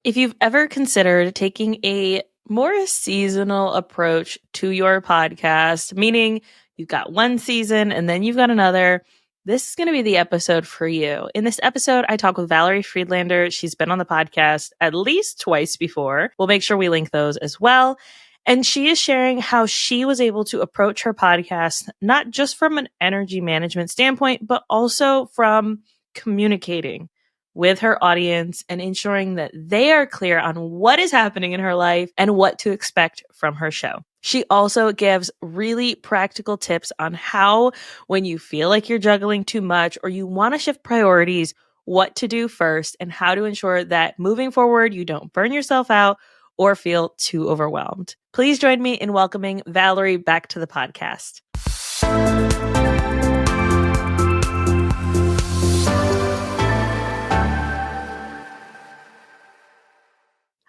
If you've ever considered taking a more seasonal approach to your podcast, meaning you've got one season and then you've got another, this is going to be the episode for you. In this episode, I talk with Valerie Friedlander. She's been on the podcast at least twice before. We'll make sure we link those as well. And she is sharing how she was able to approach her podcast, not just from an energy management standpoint, but also from communicating with her audience and ensuring that they are clear on what is happening in her life and what to expect from her show. She also gives really practical tips on how, when you feel like you're juggling too much or you want to shift priorities, what to do first and how to ensure that moving forward, you don't burn yourself out or feel too overwhelmed. Please join me in welcoming Valerie back to the podcast.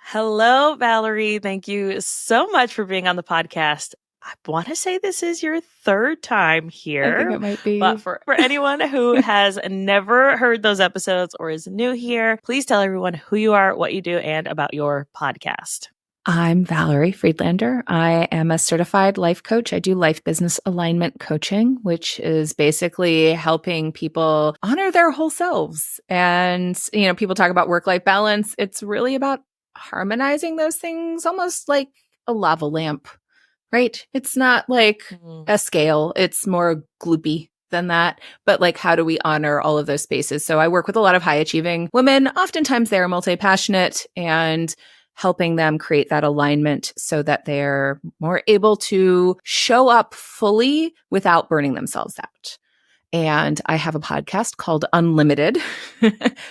Hello, Valerie. Thank you so much for being on the podcast. I want to say this is your third time here. I think it might be. But for anyone who has never heard those episodes or is new here, please tell everyone who you are, what you do, and about your podcast. I'm Valerie Friedlander. I am a certified life coach. I do life business alignment coaching, which is basically helping people honor their whole selves. And, people talk about work-life balance. It's really about harmonizing those things, almost like a lava lamp, right? It's not like a scale. It's more gloopy than that. But like, how do we honor all of those spaces? So I work with a lot of high achieving women. Oftentimes they're multi-passionate, and helping them create that alignment so that they're more able to show up fully without burning themselves out. And I have a podcast called Unlimited,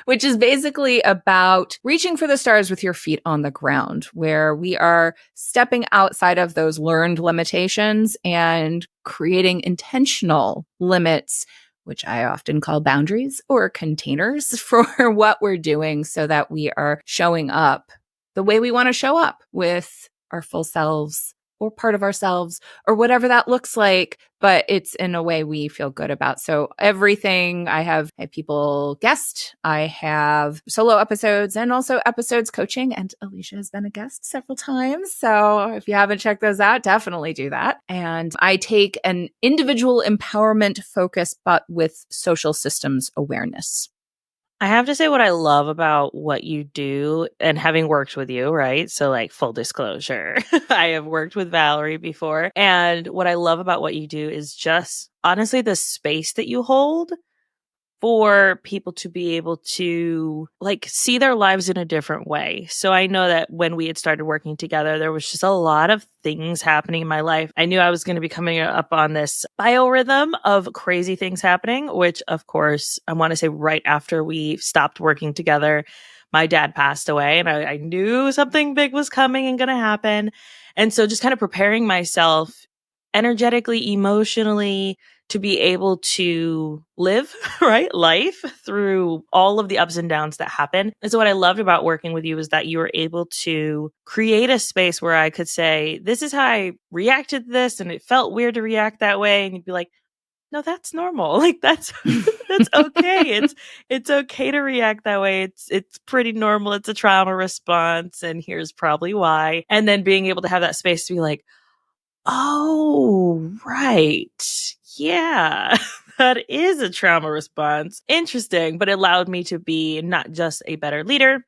which is basically about reaching for the stars with your feet on the ground, where we are stepping outside of those learned limitations and creating intentional limits, which I often call boundaries or containers for what we're doing, so that we are showing up the way we want to show up with our full selves or part of ourselves or whatever that looks like, but it's in a way we feel good about. So everything, I have people guest, I have solo episodes and also episodes coaching, and Alicia has been a guest several times. So if you haven't checked those out, definitely do that. And I take an individual empowerment focus, but with social systems awareness. I have to say what I love about what you do, and having worked with you, right? So like, full disclosure, I have worked with Valerie before. And what I love about what you do is just honestly the space that you hold for people to be able to like see their lives in a different way. So I know that when we had started working together, there was just a lot of things happening in my life. I knew I was going to be coming up on this biorhythm of crazy things happening, which of course, I want to say right after we stopped working together, my dad passed away, and I knew something big was coming and going to happen. And so just kind of preparing myself energetically, emotionally, to be able to live, right, life through all of the ups and downs that happen. And so what I loved about working with you is that you were able to create a space where I could say, this is how I reacted to this, and it felt weird to react that way. And you'd be like, no, that's normal. Like that's okay. It's okay to react that way. It's pretty normal. It's a trauma response, and here's probably why. And then being able to have that space to be like, oh, right. Yeah, that is a trauma response. Interesting. But it allowed me to be not just a better leader,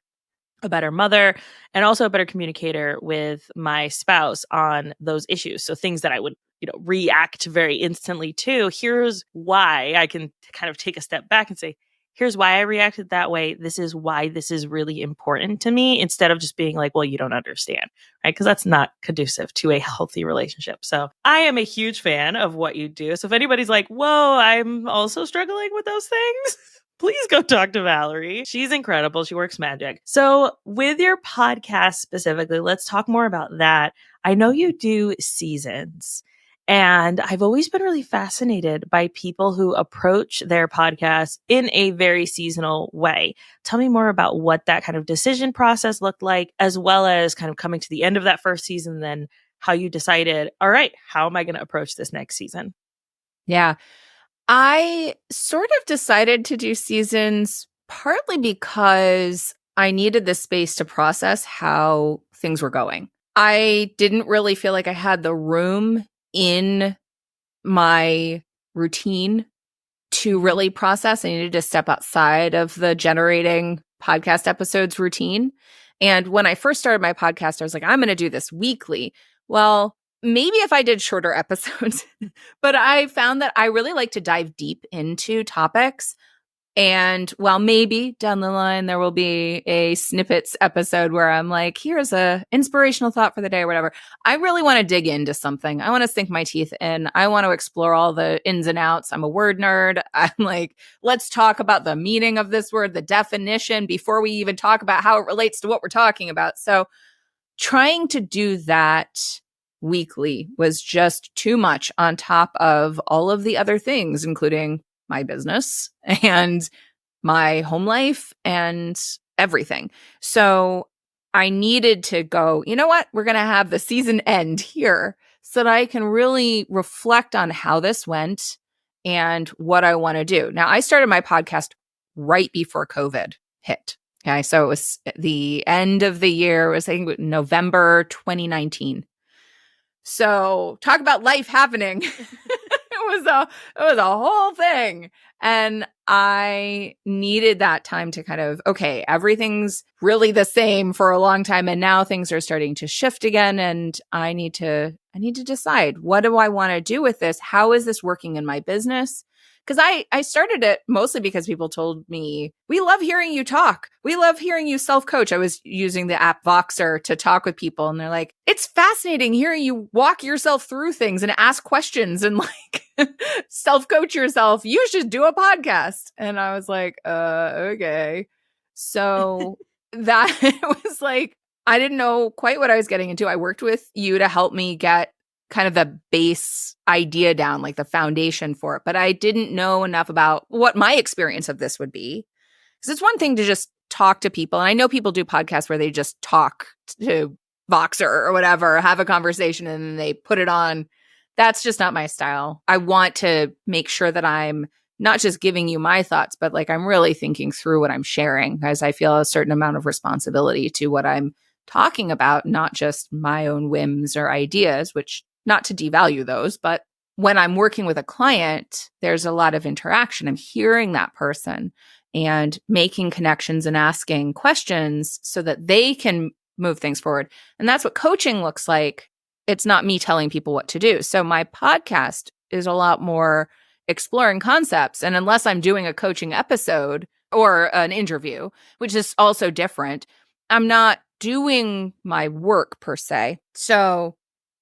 a better mother, and also a better communicator with my spouse on those issues. So things that I would, react very instantly to, here's why. I can kind of take a step back and say, here's why I reacted that way. This is why this is really important to me, instead of just being like, well, you don't understand, right? Because that's not conducive to a healthy relationship. So I am a huge fan of what you do. So if anybody's like, whoa, I'm also struggling with those things, please go talk to Valerie. She's incredible. She works magic. So with your podcast specifically, let's talk more about that. I know you do seasons. And I've always been really fascinated by people who approach their podcast in a very seasonal way. Tell me more about what that kind of decision process looked like, as well as kind of coming to the end of that first season, then how you decided, all right, how am I going to approach this next season? Yeah. I sort of decided to do seasons partly because I needed this space to process how things were going. I didn't really feel like I had the room in my routine to really process. I needed to step outside of the generating podcast episodes routine. And when I first started my podcast, I was like, I'm going to do this weekly. Well, maybe if I did shorter episodes, but I found that I really like to dive deep into topics. And while maybe down the line there will be a snippets episode where I'm like, here's a inspirational thought for the day or whatever, I really want to dig into something. I want to sink my teeth in. I want to explore all the ins and outs. I'm a word nerd. I'm like, let's talk about the meaning of this word, the definition, before we even talk about how it relates to what we're talking about. So trying to do that weekly was just too much on top of all of the other things, including my business and my home life and everything. So I needed to go, you know what? We're going to have the season end here so that I can really reflect on how this went and what I want to do. Now, I started my podcast right before COVID hit. Okay. So it was the end of the year, it was, I think, November 2019. So talk about life happening. It was a whole thing. And I needed that time to kind of, okay, everything's really the same for a long time. And now things are starting to shift again. And I need to decide, what do I want to do with this? How is this working in my business? Because I started it mostly because people told me, we love hearing you talk. We love hearing you self-coach. I was using the app Voxer to talk with people. And they're like, it's fascinating hearing you walk yourself through things and ask questions and like self-coach yourself. You should do a podcast. And I was like, okay. So that was like, I didn't know quite what I was getting into. I worked with you to help me get kind of the base idea down, like the foundation for it. But I didn't know enough about what my experience of this would be. Because it's one thing to just talk to people. And I know people do podcasts where they just talk to Voxer or whatever, have a conversation and then they put it on. That's just not my style. I want to make sure that I'm not just giving you my thoughts, but like I'm really thinking through what I'm sharing, because I feel a certain amount of responsibility to what I'm talking about, not just my own whims or ideas, which, not to devalue those, but when I'm working with a client, there's a lot of interaction. I'm hearing that person and making connections and asking questions so that they can move things forward. And that's what coaching looks like. It's not me telling people what to do. So my podcast is a lot more exploring concepts. And unless I'm doing a coaching episode or an interview, which is also different, I'm not doing my work per se. So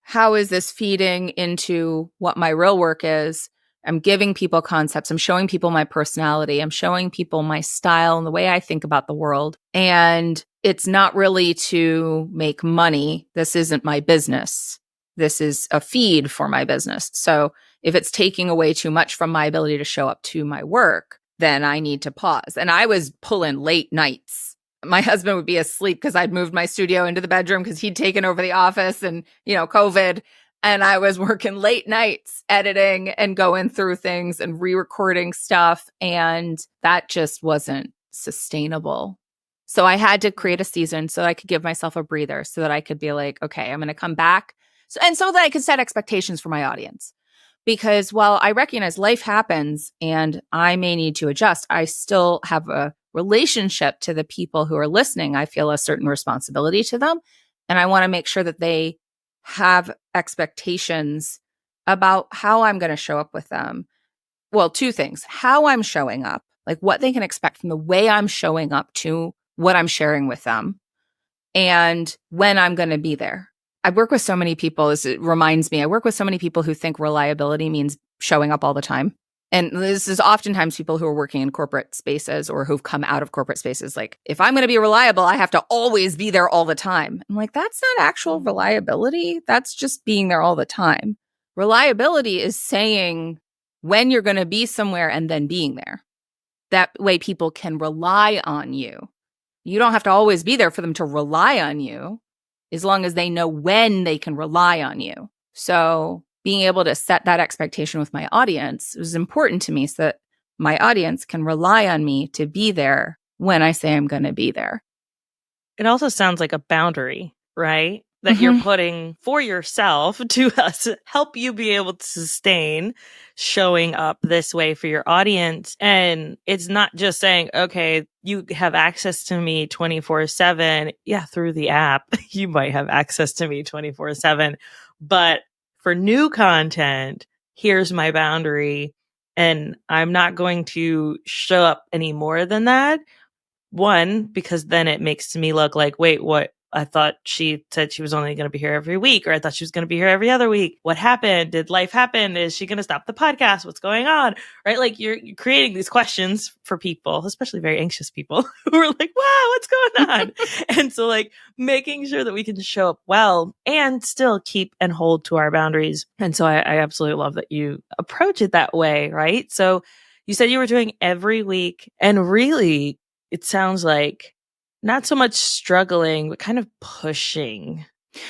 how is this feeding into what my real work is? I'm giving people concepts. I'm showing people my personality. I'm showing people my style and the way I think about the world. And it's not really to make money. This isn't my business. This is a feed for my business. So if it's taking away too much from my ability to show up to my work, then I need to pause. And I was pulling late nights. My husband would be asleep because I'd moved my studio into the bedroom because he'd taken over the office and, COVID. And I was working late nights editing and going through things and re-recording stuff. And that just wasn't sustainable. So I had to create a season so that I could give myself a breather, so that I could be like, okay, I'm going to come back. So that I could set expectations for my audience. Because while I recognize life happens and I may need to adjust, I still have a relationship to the people who are listening. I feel a certain responsibility to them. And I want to make sure that they have expectations about how I'm going to show up with them. Well, two things: how I'm showing up, like what they can expect from the way I'm showing up to what I'm sharing with them, and when I'm going to be there. I work with so many people, it reminds me, I work with so many people who think reliability means showing up all the time. And this is oftentimes people who are working in corporate spaces or who've come out of corporate spaces. Like, if I'm going to be reliable, I have to always be there all the time. I'm like, that's not actual reliability. That's just being there all the time. Reliability is saying when you're going to be somewhere and then being there. That way people can rely on you. You don't have to always be there for them to rely on you, as long as they know when they can rely on you. So being able to set that expectation with my audience was important to me, so that my audience can rely on me to be there when I say I'm going to be there. It also sounds like a boundary, right? That you're Mm-hmm. putting for yourself to help you be able to sustain showing up this way for your audience. And it's not just saying, okay, you have access to me 24/7. Yeah, through the app, you might have access to me 24/7. But for new content, here's my boundary. And I'm not going to show up any more than that. One, because then it makes me look like, wait, what? I thought she said she was only going to be here every week, or I thought she was going to be here every other week. What happened? Did life happen? Is she going to stop the podcast? What's going on? Right? Like you're creating these questions for people, especially very anxious people who are like, wow, what's going on? And so like making sure that we can show up well and still keep and hold to our boundaries. And so I absolutely love that you approach it that way, right? So you said you were doing every week, and really it sounds like not so much struggling, but kind of pushing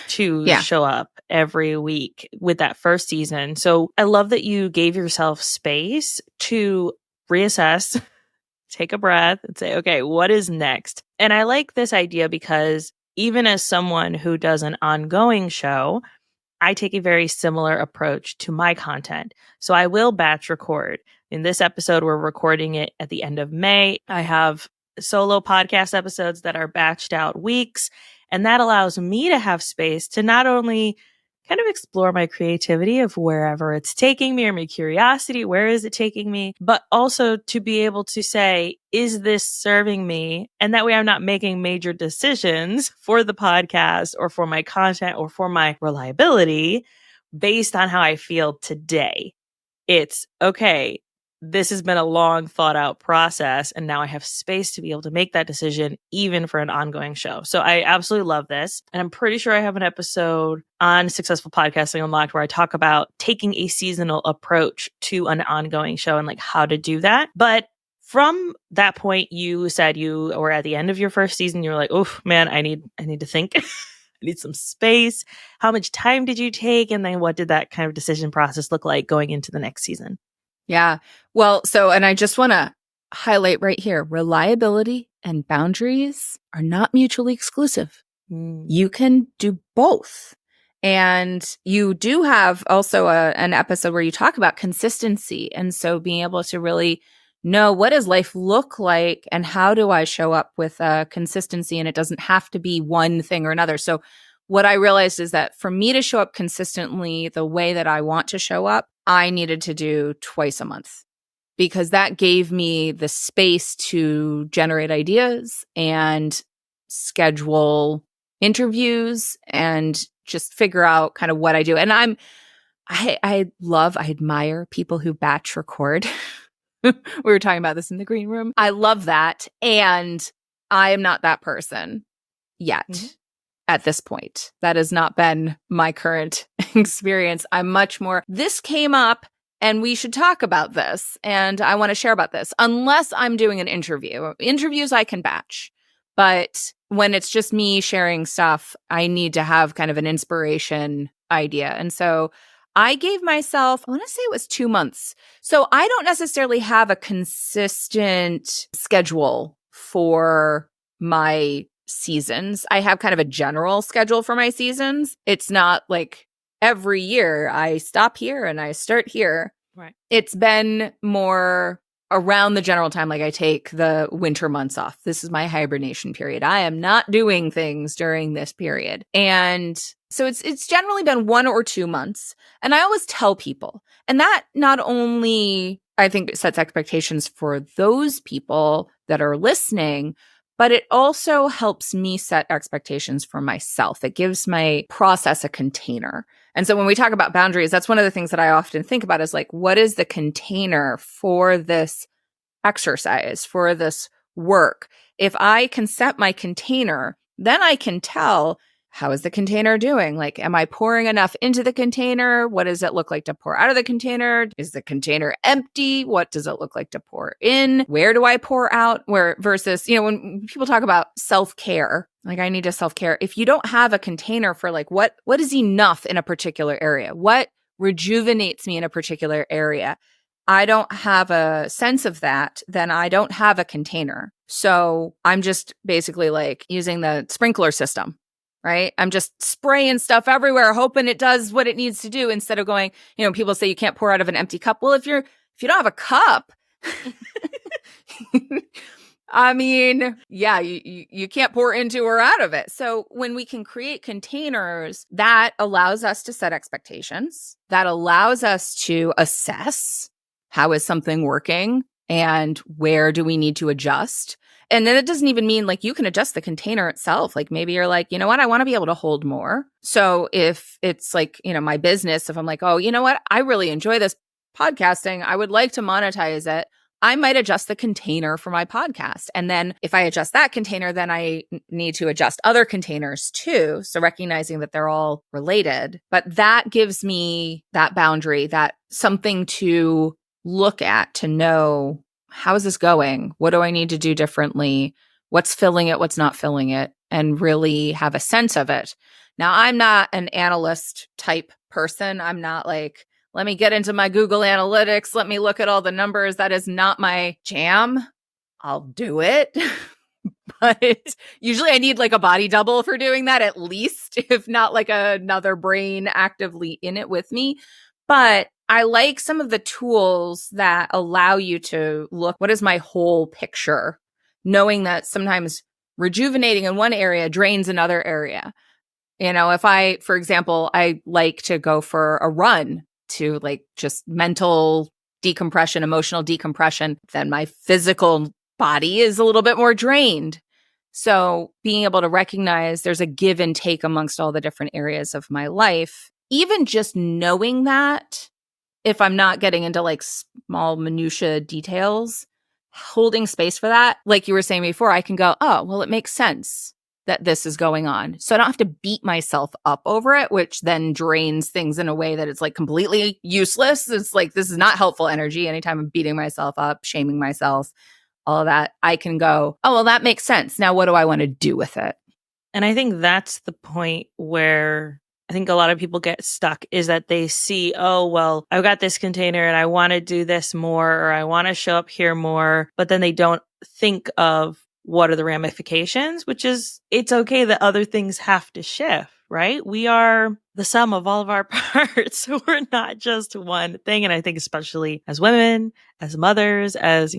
to Yeah. show up every week with that first season. So I love that you gave yourself space to reassess, take a breath, and say, okay, what is next? And I like this idea because even as someone who does an ongoing show, I take a very similar approach to my content. So I will batch record. In this episode, we're recording it at the end of May. I have solo podcast episodes that are batched out weeks. And that allows me to have space to not only kind of explore my creativity of wherever it's taking me or my curiosity, where is it taking me, but also to be able to say, is this serving me? And that way I'm not making major decisions for the podcast or for my content or for my reliability based on how I feel today. It's okay. This has been a long thought out process. And now I have space to be able to make that decision, even for an ongoing show. So I absolutely love this. And I'm pretty sure I have an episode on Successful Podcasting Unlocked where I talk about taking a seasonal approach to an ongoing show and like how to do that. But from that point, you said you were at the end of your first season. You were like, oh man, I need to think. I need some space. How much time did you take? And then what did that kind of decision process look like going into the next season? Yeah. Well, and I just want to highlight right here, reliability and boundaries are not mutually exclusive. You can do both. And you do have also an episode where you talk about consistency. And so being able to really know what does life look like and how do I show up with consistency, and it doesn't have to be one thing or another. So what I realized is that for me to show up consistently the way that I want to show up, I needed to do twice a month, because that gave me the space to generate ideas and schedule interviews and just figure out kind of what I do. And I admire people who batch record. We were talking about this in the green room. I love that. And I am not that person yet. Mm-hmm. At this point, that has not been my current experience. I'm much more, this came up and we should talk about this. And I want to share about this, unless I'm doing an interview. Interviews I can batch. But when it's just me sharing stuff, I need to have kind of an inspiration idea. And so I gave myself, I want to say it was 2 months. So I don't necessarily have a consistent schedule for my seasons. I have kind of a general schedule for my seasons. It's not like every year I stop here and I start here. Right. It's been more around the general time. Like I take the winter months off. This is my hibernation period. I am not doing things during this period. And so it's generally been 1 or 2 months. And I always tell people, and that not only I think sets expectations for those people that are listening, but it also helps me set expectations for myself. It gives my process a container. And so when we talk about boundaries, that's one of the things that I often think about is like, what is the container for this exercise, for this work? If I can set my container, then I can tell, how is the container doing? Like, am I pouring enough into the container? What does it look like to pour out of the container? Is the container empty? What does it look like to pour in? Where do I pour out? Where versus, when people talk about self-care, like I need to self-care. If you don't have a container for like, what is enough in a particular area? What rejuvenates me in a particular area? I don't have a sense of that, then I don't have a container. So I'm just basically like using the sprinkler system, right? I'm just spraying stuff everywhere, hoping it does what it needs to do instead of going, people say you can't pour out of an empty cup. Well, if you don't have a cup, I mean, yeah, you can't pour into or out of it. So when we can create containers, that allows us to set expectations, that allows us to assess how is something working and where do we need to adjust. And then it doesn't even mean like you can adjust the container itself. Like maybe you're like, you know what, I want to be able to hold more. So if it's like, my business, if I'm like, oh, you know what, I really enjoy this podcasting, I would like to monetize it. I might adjust the container for my podcast. And then if I adjust that container, then I need to adjust other containers too. So recognizing that they're all related, but that gives me that boundary, that something to look at, to know, how is this going? What do I need to do differently? What's filling it? What's not filling it? And really have a sense of it. Now, I'm not an analyst type person. I'm not like, let me get into my Google Analytics. Let me look at all the numbers. That is not my jam. I'll do it. But usually I need like a body double for doing that, at least, if not like another brain actively in it with me. But I like some of the tools that allow you to look, what is my whole picture? Knowing that sometimes rejuvenating in one area drains another area. If I, for example, I like to go for a run to like just mental decompression, emotional decompression, then my physical body is a little bit more drained. So being able to recognize there's a give and take amongst all the different areas of my life, even just knowing that, if I'm not getting into like small minutia details, holding space for that, like you were saying before, I can go, oh, well, it makes sense that this is going on. So I don't have to beat myself up over it, which then drains things in a way that it's like completely useless. It's like, this is not helpful energy. Anytime I'm beating myself up, shaming myself, all of that, I can go, oh, well, that makes sense. Now, what do I want to do with it? And I think that's the point where I think a lot of people get stuck, is that they see, oh, well, I've got this container and I want to do this more, or I want to show up here more, but then they don't think of what are the ramifications, which is, it's okay that other things have to shift, right? We are the sum of all of our parts. So we're not just one thing. And I think especially as women, as mothers, as,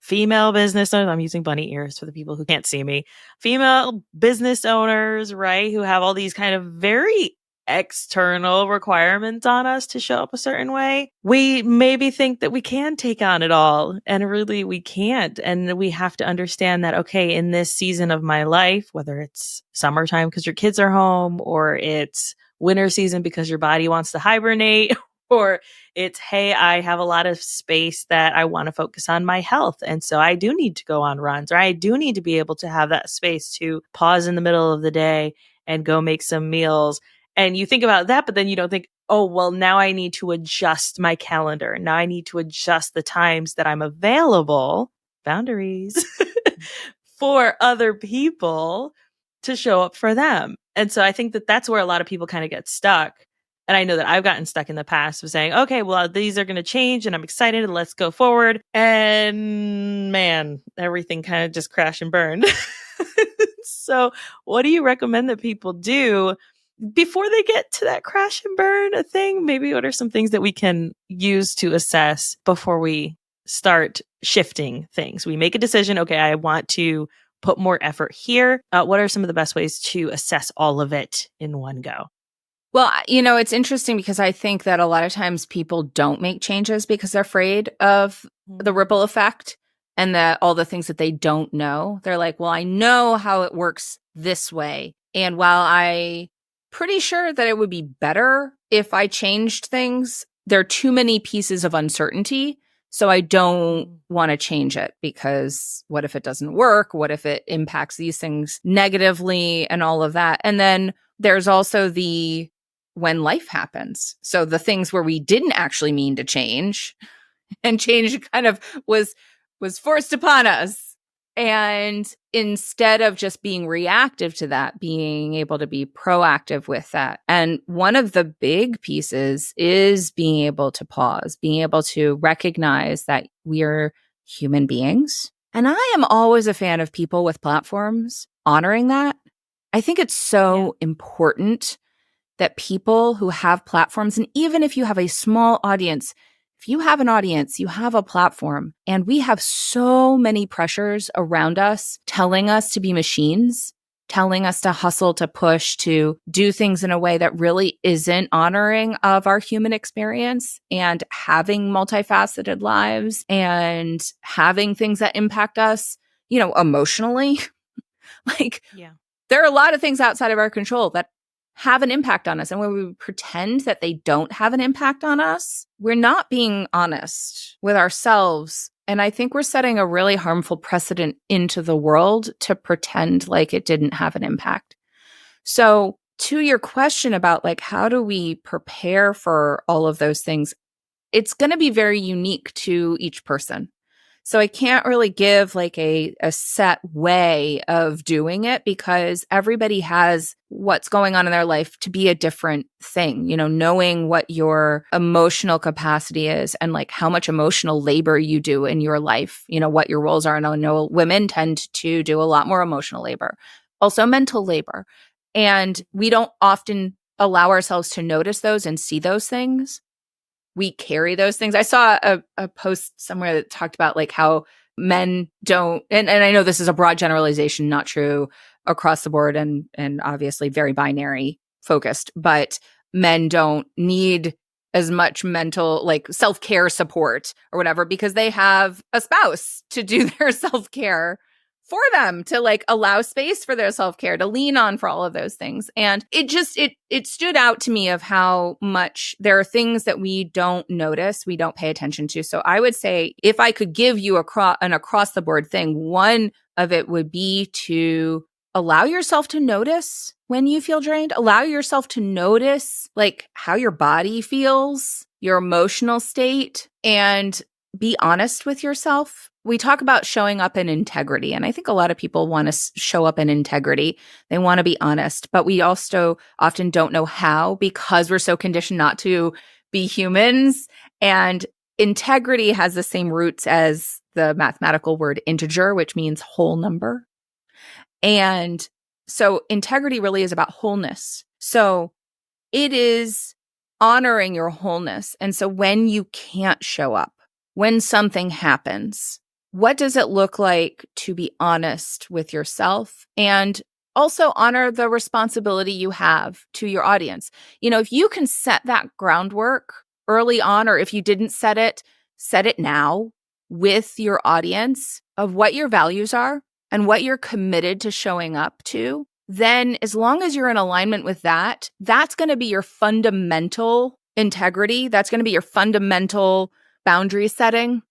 female business owners, I'm using bunny ears for the people who can't see me, female business owners, right? Who have all these kind of very external requirements on us to show up a certain way. We maybe think that we can take on it all, and really we can't. And we have to understand that, okay, in this season of my life, whether it's summertime because your kids are home, or it's winter season because your body wants to hibernate, or it's, hey, I have a lot of space that I want to focus on my health. And so I do need to go on runs, or I do need to be able to have that space to pause in the middle of the day and go make some meals. And you think about that, but then you don't think, oh, well, now I need to adjust my calendar. Now I need to adjust the times that I'm available, boundaries, for other people to show up for them. And so I think that that's where a lot of people kind of get stuck. And I know that I've gotten stuck in the past of saying, okay, well, these are going to change and I'm excited and let's go forward. And man, everything kind of just crashed and burned. So what do you recommend that people do before they get to that crash and burn thing? Maybe what are some things that we can use to assess before we start shifting things? We make a decision. Okay, I want to put more effort here. What are some of the best ways to assess all of it in one go? Well, it's interesting because I think that a lot of times people don't make changes because they're afraid of the ripple effect and that all the things that they don't know. They're like, well, I know how it works this way. And while I'm pretty sure that it would be better if I changed things, there are too many pieces of uncertainty. So I don't want to change it, because what if it doesn't work? What if it impacts these things negatively and all of that? And then there's also the when life happens. So the things where we didn't actually mean to change, and change kind of was forced upon us. And instead of just being reactive to that, being able to be proactive with that. And one of the big pieces is being able to pause, being able to recognize that we are human beings And I am always a fan of people with platforms honoring that. I think it's Yeah. so important that people who have platforms, and even if you have a small audience, if you have an audience, you have a platform, and we have so many pressures around us telling us to be machines, telling us to hustle, to push, to do things in a way that really isn't honoring of our human experience and having multifaceted lives and having things that impact us, emotionally. Like, Yeah. there are a lot of things outside of our control that have an impact on us. And when we pretend that they don't have an impact on us, we're not being honest with ourselves. And I think we're setting a really harmful precedent into the world to pretend like it didn't have an impact. So, to your question about like, how do we prepare for all of those things? It's going to be very unique to each person. So I can't really give like a set way of doing it because everybody has what's going on in their life to be a different thing. Knowing what your emotional capacity is and like how much emotional labor you do in your life, what your roles are. And I know women tend to do a lot more emotional labor, also mental labor. And we don't often allow ourselves to notice those and see those things. We carry those things. I saw a post somewhere that talked about like how men don't, and I know this is a broad generalization, not true across the board and obviously very binary focused, but men don't need as much mental like self-care support or whatever because they have a spouse to do their self-care for them, to like allow space for their self-care, to lean on for all of those things. And it stood out to me of how much there are things that we don't notice, we don't pay attention to. So I would say if I could give you an across the board thing, one of it would be to allow yourself to notice when you feel drained, allow yourself to notice like how your body feels, your emotional state, and be honest with yourself. We talk about showing up in integrity, and I think a lot of people want to show up in integrity. They want to be honest, but we also often don't know how because we're so conditioned not to be humans. And integrity has the same roots as the mathematical word integer, which means whole number. And so integrity really is about wholeness. So it is honoring your wholeness. And so when you can't show up, when something happens, what does it look like to be honest with yourself and also honor the responsibility you have to your audience? If you can set that groundwork early on, or if you didn't set it now with your audience of what your values are and what you're committed to showing up to, then as long as you're in alignment with that, that's going to be your fundamental integrity. That's going to be your fundamental boundary setting,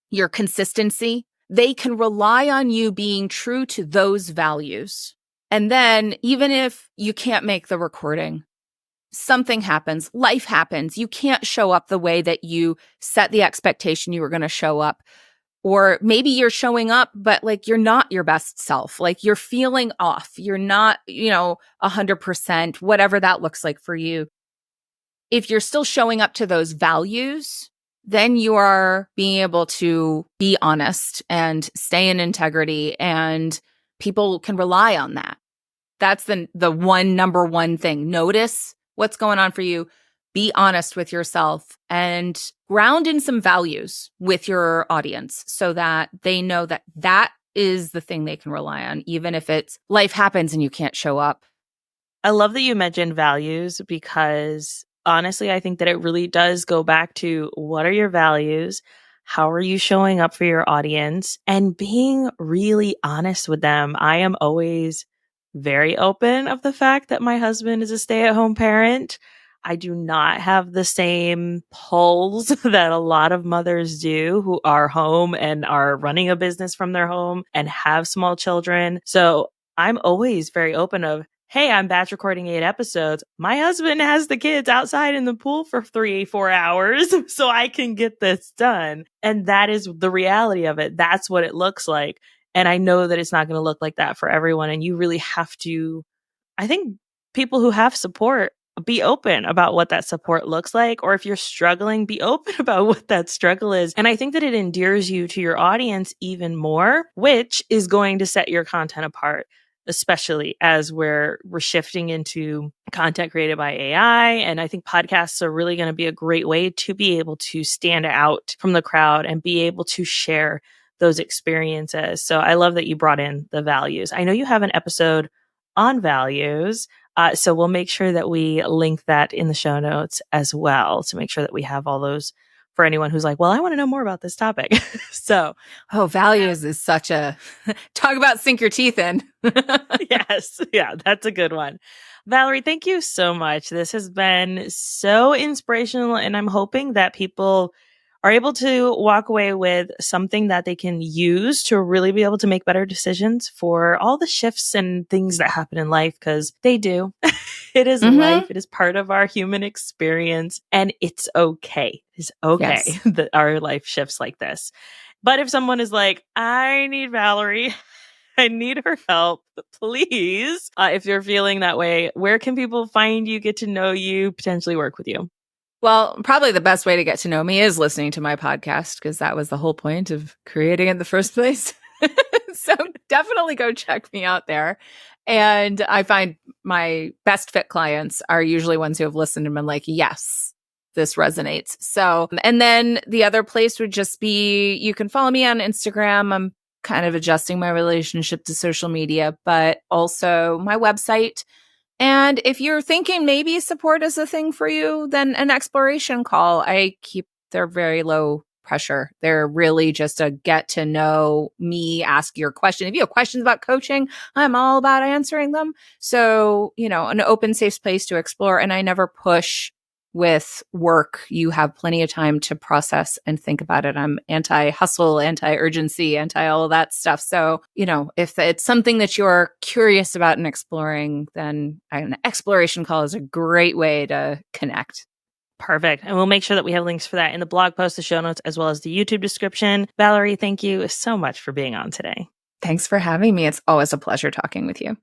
your consistency. They can rely on you being true to those values. And then even if you can't make the recording, something happens, life happens, you can't show up the way that you set the expectation you were going to show up. Or maybe you're showing up, but like you're not your best self. Like you're feeling off. You're not, 100%, whatever that looks like for you. If you're still showing up to those values, then you are being able to be honest and stay in integrity, and people can rely on that. That's the number one thing. Notice what's going on for you. Be honest with yourself and ground in some values with your audience so that they know that that is the thing they can rely on, even if it's life happens and you can't show up. I love that you mentioned values because honestly, I think that it really does go back to what are your values? How are you showing up for your audience? And being really honest with them. I am always very open of the fact that my husband is a stay-at-home parent. I do not have the same pulls that a lot of mothers do who are home and are running a business from their home and have small children. So I'm always very open of, hey, I'm batch recording 8 episodes. My husband has the kids outside in the pool for 3-4 hours so I can get this done. And that is the reality of it. That's what it looks like. And I know that it's not going to look like that for everyone. And you really have to, I think people who have support be open about what that support looks like. Or if you're struggling, be open about what that struggle is. And I think that it endears you to your audience even more, which is going to set your content apart, especially as we're shifting into content created by AI. And I think podcasts are really going to be a great way to be able to stand out from the crowd and be able to share those experiences. So I love that you brought in the values. I know you have an episode on values. So we'll make sure that we link that in the show notes as well to make sure that we have all those for anyone who's like, well, I want to know more about this topic. So, values is such a talk about sink your teeth in. yes. Yeah, that's a good one. Valerie, thank you so much. This has been so inspirational, and I'm hoping that people are able to walk away with something that they can use to really be able to make better decisions for all the shifts and things that happen in life, because they do. It is life. It is part of our human experience, and it's okay. It's okay Yes. that our life shifts like this. But if someone is like, I need Valerie, I need her help, please. If you're feeling that way, where can people find you, get to know you, potentially work with you? Well, probably the best way to get to know me is listening to my podcast, because that was the whole point of creating it in the first place. So definitely go check me out there. And I find my best fit clients are usually ones who have listened and been like, yes, this resonates. So, and then the other place would just be, you can follow me on Instagram. I'm kind of adjusting my relationship to social media, but also my website. And if you're thinking maybe support is a thing for you, then an exploration call. They're very low pressure. They're really just a get to know me, ask your question. If you have questions about coaching, I'm all about answering them. So, an open, safe space to explore. And I never push with work. You have plenty of time to process and think about it. I'm anti-hustle, anti-urgency, anti all of that stuff. So, if it's something that you're curious about and exploring, then an exploration call is a great way to connect. Perfect. And we'll make sure that we have links for that in the blog post, the show notes, as well as the YouTube description. Valerie, thank you so much for being on today. Thanks for having me. It's always a pleasure talking with you.